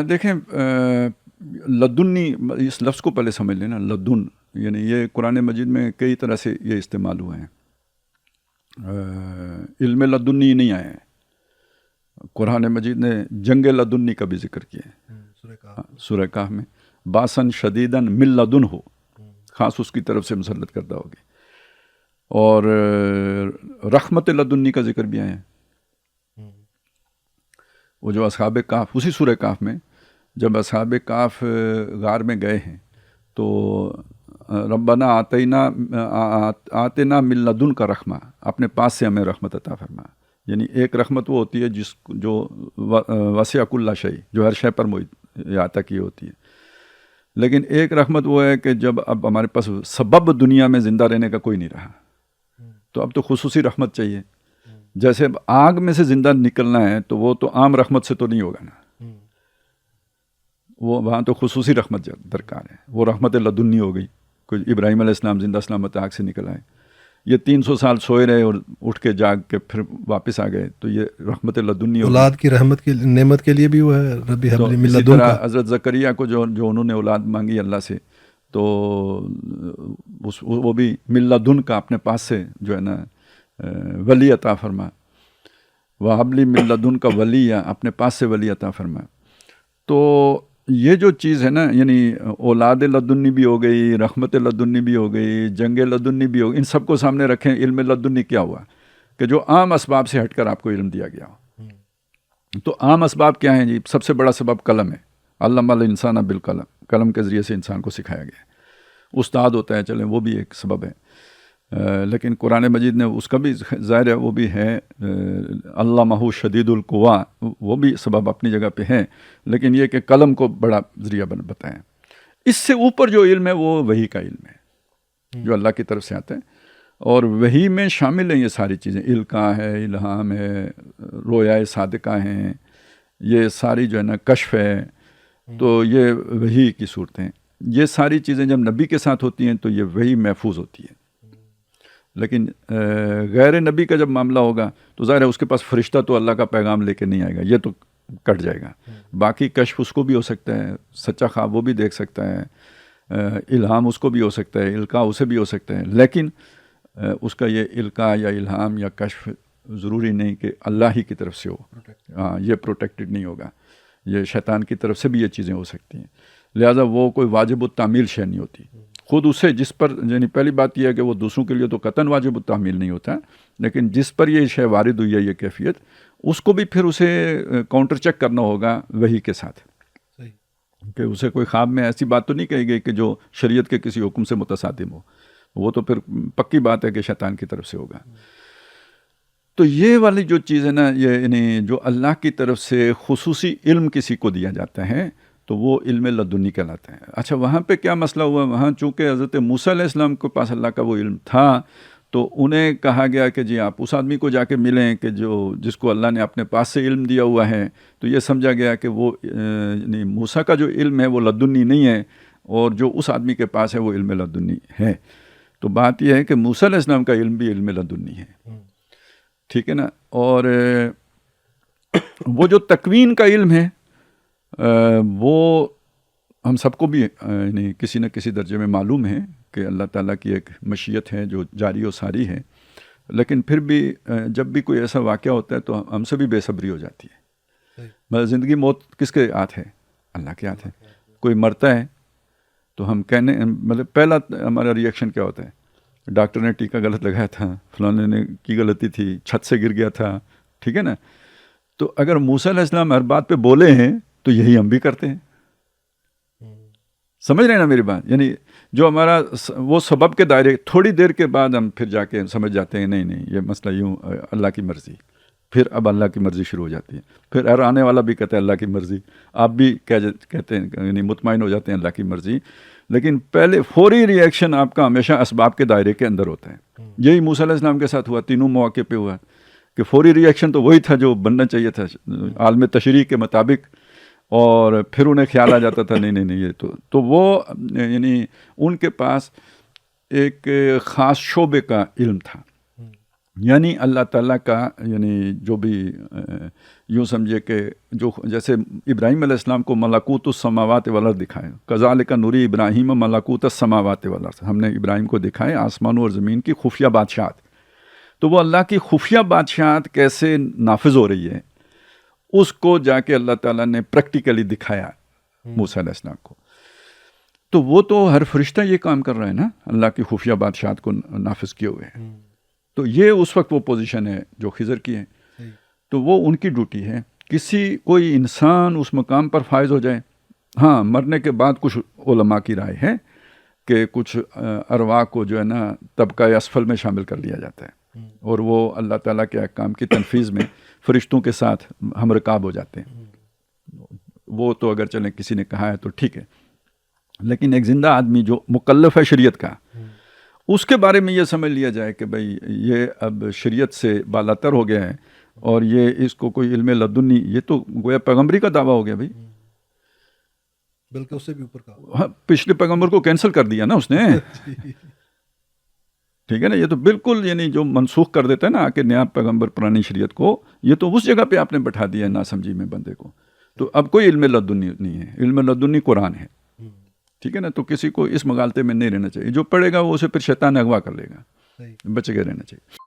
دیکھیں لدنی اس لفظ کو پہلے سمجھ لینا. لدن یعنی یہ قرآن مجید میں کئی طرح سے یہ استعمال ہوئے ہیں. علم لدنی نہیں آئے ہیں. قرآن مجید نے جنگ لدنی کا بھی ذکر کیا ہے سورہ کہف میں. باسن شدیدن من لدن ہو، خاص اس کی طرف سے مسلط کردہ ہوگی. اور رحمت لدنی کا ذکر بھی آیا ہے. وہ جو اصحاب کہف، اسی سورہ کہف میں جب اصحاب کہف غار میں گئے ہیں تو ربنا آتنا من لدن کا رحمہ، اپنے پاس سے ہمیں رحمت عطا فرما. یعنی ایک رحمت وہ ہوتی ہے جو وسع کل شیء، جو ہر شے پر احاطہ کی ہوتی ہے. لیکن ایک رحمت وہ ہے کہ جب اب ہمارے پاس سبب دنیا میں زندہ رہنے کا کوئی نہیں رہا تو اب تو خصوصی رحمت چاہیے. جیسے اب آگ میں سے زندہ نکلنا ہے تو وہ تو عام رحمت سے تو نہیں ہوگا نا، وہ وہاں تو خصوصی رحمت درکار ہے. وہ رحمت لدنی ہو گئی. کوئی ابراہیم علیہ السلام زندہ سلامت آگ سے نکل آئے، یہ 300 سال سوئے رہے اور اٹھ کے جاگ کے پھر واپس آ گئے، تو یہ رحمت لدنی. اولاد کی رحمت کی نعمت کے لیے بھی وہ ہے ربی حب لی من لدنک. حضرت زکریا کو جو انہوں نے اولاد مانگی اللہ سے، تو وہ بھی من لدن کا، اپنے پاس سے جو ہے نا ولی عطا فرما. وَهَبْ لِي مِن لَدُنْكَ وَلِيًّا، اپنے پاس سے ولی عطا فرما. تو یہ جو چیز ہے نا، یعنی اولاد لدنی بھی ہو گئی، رحمت لدنی بھی ہو گئی، جنگ لدنی بھی ہو گئی. ان سب کو سامنے رکھیں. علم لدنی کیا ہوا کہ جو عام اسباب سے ہٹ کر آپ کو علم دیا گیا ہو. تو عام اسباب کیا ہیں جی؟ سب سے بڑا سبب قلم ہے. علم الانسان بالقلم، قلم کے ذریعے سے انسان کو سکھایا گیا ہے. استاد ہوتا ہے، چلیں وہ بھی ایک سبب ہے. لیکن قرآن مجید نے اس کا بھی ظاہر ہے، وہ بھی ہے علمہ شدید القوا، وہ بھی سبب اپنی جگہ پہ ہے. لیکن یہ کہ قلم کو بڑا ذریعہ بتائیں. اس سے اوپر جو علم ہے وہ وحی کا علم ہے جو اللہ کی طرف سے آتا ہے، اور وحی میں شامل ہیں یہ ساری چیزیں. القاء ہے، الہام ہے، رویا صادقہ ہیں، یہ ساری جو ہے نا کشف ہے. تو یہ وحی کی صورتیں. یہ ساری چیزیں جب نبی کے ساتھ ہوتی ہیں تو یہ وحی محفوظ ہوتی ہے. لیکن غیر نبی کا جب معاملہ ہوگا تو ظاہر ہے اس کے پاس فرشتہ تو اللہ کا پیغام لے کے نہیں آئے گا، یہ تو کٹ جائے گا. باقی کشف اس کو بھی ہو سکتا ہے، سچا خواب وہ بھی دیکھ سکتا ہے، الہام اس کو بھی ہو سکتا ہے، القاء اسے بھی ہو سکتا ہے. لیکن اس کا یہ القاء یا الہام یا کشف ضروری نہیں کہ اللہ ہی کی طرف سے ہو. ہاں، یہ پروٹیکٹڈ نہیں ہوگا. یہ شیطان کی طرف سے بھی یہ چیزیں ہو سکتی ہیں. لہٰذا وہ کوئی واجب التعمیل شے نہیں ہوتی. خود اسے جس پر، یعنی پہلی بات یہ ہے کہ وہ دوسروں کے لیے تو قطعاً واجب التعمیل نہیں ہوتا، لیکن جس پر یہ شے وارد ہوئی ہے، یہ کیفیت، اس کو بھی پھر اسے کاؤنٹر چیک کرنا ہوگا وحی کے ساتھ. کہ اسے کوئی خواب میں ایسی بات تو نہیں کہی گئی کہ جو شریعت کے کسی حکم سے متصادم ہو. وہ تو پھر پکی بات ہے کہ شیطان کی طرف سے ہوگا. تو یہ والی جو چیز ہے نا، یہ یعنی جو اللہ کی طرف سے خصوصی علم کسی کو دیا جاتا ہے تو وہ علم لدنی کہلاتا ہے. اچھا، وہاں پہ کیا مسئلہ ہوا؟ وہاں چونکہ حضرت موسیٰ علیہ السلام کے پاس اللہ کا وہ علم تھا تو انہیں کہا گیا کہ جی آپ اس آدمی کو جا کے ملیں کہ جس کو اللہ نے اپنے پاس سے علم دیا ہوا ہے. تو یہ سمجھا گیا کہ وہ یعنی موسیٰ کا جو علم ہے وہ لدنی نہیں ہے، اور جو اس آدمی کے پاس ہے وہ علم لدنی ہے. تو بات یہ ہے کہ موسیٰ علیہ السلام کا علم بھی علم لدنی ہے. ٹھیک ہے نا. اور وہ جو تکوین کا علم ہے وہ ہم سب کو بھی یعنی کسی نہ کسی درجے میں معلوم ہے کہ اللہ تعالیٰ کی ایک مشیت ہے جو جاری و ساری ہے. لیکن پھر بھی جب بھی کوئی ایسا واقعہ ہوتا ہے تو ہم سے بھی بے صبری ہو جاتی ہے. مطلب زندگی موت کس کے ہاتھ ہے؟ اللہ کے ہاتھ ہے. کوئی مرتا ہے تو ہم مطلب پہلا ہمارا ری ایکشن کیا ہوتا ہے؟ ڈاکٹر نے ٹیکہ غلط لگایا تھا، فلانے نے کی غلطی تھی، چھت سے گر گیا تھا. ٹھیک ہے نا. تو اگر موسیٰ علیہ السلام ہر بات پہ بولے ہیں تو یہی ہم بھی کرتے ہیں. سمجھ رہے ہیں نا میری بات؟ یعنی جو ہمارا وہ سبب کے دائرے، تھوڑی دیر کے بعد ہم پھر جا کے سمجھ جاتے ہیں نہیں یہ مسئلہ یوں، اللہ کی مرضی. پھر اب اللہ کی مرضی شروع ہو جاتی ہے. پھر ہر آنے والا بھی کہتا ہے اللہ کی مرضی، آپ بھی کہتے ہیں، یعنی مطمئن ہو جاتے ہیں اللہ کی مرضی. لیکن پہلے فوری ری ایکشن آپ کا ہمیشہ اسباب کے دائرے کے اندر ہوتا ہے. یہی موسیٰ علیہ السلام کے ساتھ ہوا، تینوں مواقع پہ ہوا کہ فوری ری ایکشن تو وہی تھا جو بننا چاہیے تھا عالم تشریع کے مطابق. اور پھر انہیں خیال آ جاتا تھا نہیں یہ تو وہ یعنی ان کے پاس ایک خاص شعبے کا علم تھا. یعنی اللہ تعالیٰ کا یعنی جو بھی یوں سمجھے کہ جو جیسے ابراہیم علیہ السلام کو ملکوت السماوات والارض دکھائے، کذالک نوری ابراہیم ملکوت السماوات والارض، ہم نے ابراہیم کو دکھائے آسمانوں اور زمین کی خفیہ بادشاہت. تو وہ اللہ کی خفیہ بادشاہت کیسے نافذ ہو رہی ہے اس کو جا کے اللہ تعالیٰ نے پریکٹیکلی دکھایا موسیٰ علیہ السلام کو. تو وہ تو ہر فرشتہ یہ کام کر رہا ہے نا، اللہ کی خفیہ بادشاہت کو نافذ کیے ہوئے ہیں. تو یہ اس وقت وہ پوزیشن ہے جو خضر کی ہے. تو وہ ان کی ڈیوٹی ہے. کوئی انسان اس مقام پر فائز ہو جائے، ہاں مرنے کے بعد کچھ علماء کی رائے ہے کہ کچھ ارواح کو جو ہے نا طبقہ اسفل میں شامل کر لیا جاتا ہے اور وہ اللہ تعالیٰ کے احکام کی تنفیذ میں فرشتوں کے ساتھ ہم رکاب ہو جاتے ہیں. وہ تو اگر چلیں کسی نے کہا ہے تو ٹھیک ہے، لیکن ایک زندہ آدمی جو مکلف ہے شریعت کا، اس کے بارے میں یہ سمجھ لیا جائے کہ بھئی یہ اب شریعت سے بالاتر ہو گیا ہے اور یہ اس کو کوئی علم لدنی، یہ تو گویا پیغمبری کا دعویٰ ہو گیا بھئی. بلکہ اس سے بھی اوپر کا. ہاں، پچھلے پیغمبر کو کینسل کر دیا نا اس نے. ٹھیک ہے نا، یہ تو بالکل یعنی جو منسوخ کر دیتا ہے نا کہ نیا پیغمبر پرانی شریعت کو، یہ تو اس جگہ پہ آپ نے بٹھا دیا ہے ناسمجھی میں بندے کو. تو اب کوئی علم لدنی نہیں ہے، علم لدنی قرآن ہے. ٹھیک ہے نا، تو کسی کو اس مغالطے میں نہیں رہنا چاہیے. جو پڑھے گا وہ اسے پھر شیطان اغوا کر لے گا، بچ کے رہنا چاہیے.